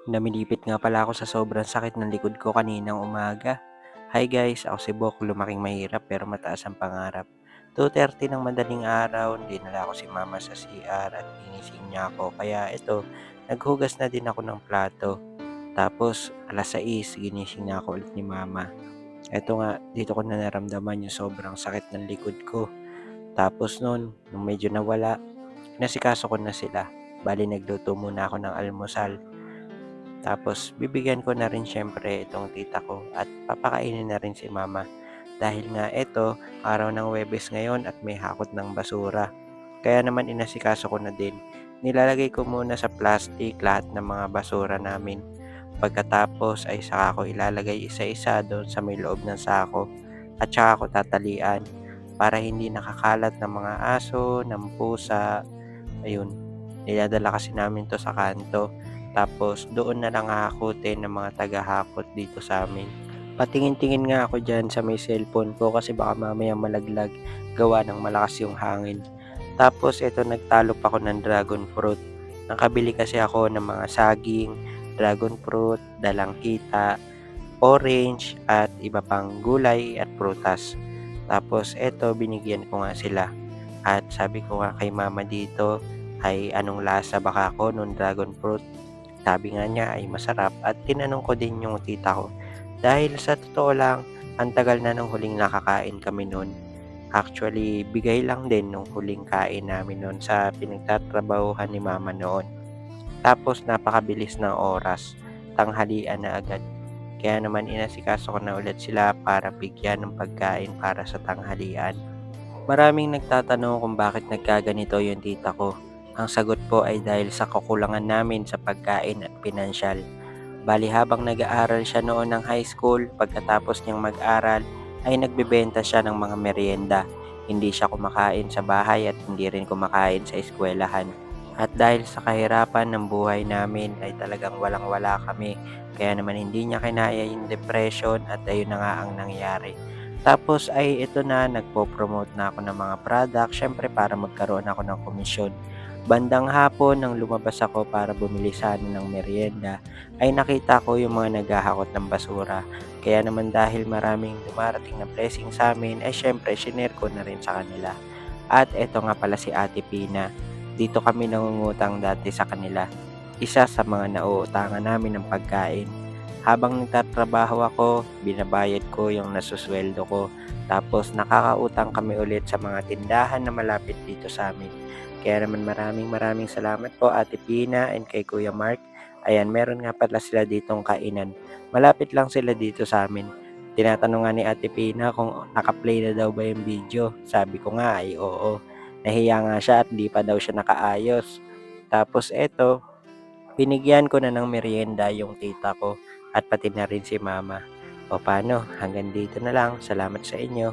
Namilipit nga pala ako sa sobrang sakit ng likod ko kaninang umaga. Hi guys, ako si Bok, lumaking mahirap pero mataas ang pangarap. 2:30 ng madaling araw, dinala ko si mama sa CR at ginising niya ako. Kaya ito, naghugas na din ako ng plato. Tapos alas 6, ginising na ako ulit ni mama. Eto nga, dito ko na naramdaman yung sobrang sakit ng likod ko. Tapos noon, nung medyo nawala, nasikaso ko na sila. Bali nagluto muna ako ng almusal. Tapos bibigyan ko na rin siyempre itong tita ko at papakainin na rin si mama. Dahil nga eto, araw ng Huwebes ngayon at may hakot ng basura. Kaya naman inasikaso ko na din. Nilalagay ko muna sa plastic lahat ng mga basura namin. Pagkatapos ay saka ko ilalagay isa-isa doon sa may loob ng sako at saka ko tatalian para hindi nakakalat ng mga aso, ng pusa. Ayun, niladala kasi namin 'to sa kanto. Tapos doon na lang hahakutin ng mga taga-hakot dito sa'min. Patingin-tingin nga ako diyan sa may cellphone ko kasi baka mamaya malaglag gawa ng malakas yung hangin. Tapos eto nagtalop ako ng dragon fruit. Nakabili kasi ako ng mga saging, dragon fruit, dalanghita, orange at iba pang gulay at prutas. Tapos eto binigyan ko nga sila at sabi ko nga kay mama dito ay anong lasa baka ako nung dragon fruit. Sabi nga niya ay masarap at tinanong ko din yung tita ko. Dahil sa totoo lang, ang tagal na nung huling nakakain kami nun. Actually, bigay lang din nung huling kain namin nun sa pinagtatrabahuhan ni mama noon. Tapos napakabilis ng oras, tanghalian na agad. Kaya naman inasikaso ko na ulit sila para bigyan ng pagkain para sa tanghalian. Maraming nagtatanong kung bakit nagkaganito yung tita ko. Ang sagot po ay dahil sa kakulangan namin sa pagkain at pinansyal. Bali habang nag-aaral siya noon ng high school, pagkatapos niyang mag-aral ay nagbebenta siya ng mga merienda. Hindi siya kumakain sa bahay at hindi rin kumakain sa eskwelahan. At dahil sa kahirapan ng buhay namin ay talagang walang-wala kami. Kaya naman hindi niya kinaya yung depression at ayun na nga ang nangyari. Tapos ay ito na, nagpo-promote na ako ng mga product, syempre para magkaroon ako ng komisyon. Bandang hapon nang lumabas ako para bumili sana ng merienda, ay nakita ko yung mga naghahakot ng basura. Kaya naman dahil maraming dumarating na blessing sa amin, ay syempre shinare ko na rin sa kanila. At eto nga pala si Ate Pina. Dito kami nangungutang dati sa kanila. Isa sa mga nauutangan namin ng pagkain. Habang nagtatrabaho ako, binabayad ko yung nasusweldo ko. Tapos nakakautang kami ulit sa mga tindahan na malapit dito sa amin. Kaya naman maraming maraming salamat po Ate Pina and kay Kuya Mark. Ayan, meron nga pala sila ditong kainan. Malapit lang sila dito sa amin. Tinatanong nga ni Ate Pina kung naka-play na daw ba yung video. Sabi ko nga ay oo. Nahiya nga siya at di pa daw siya nakaayos. Tapos eto, binigyan ko na ng merienda yung tita ko at pati na rin si mama. O paano, hanggang dito na lang. Salamat sa inyo.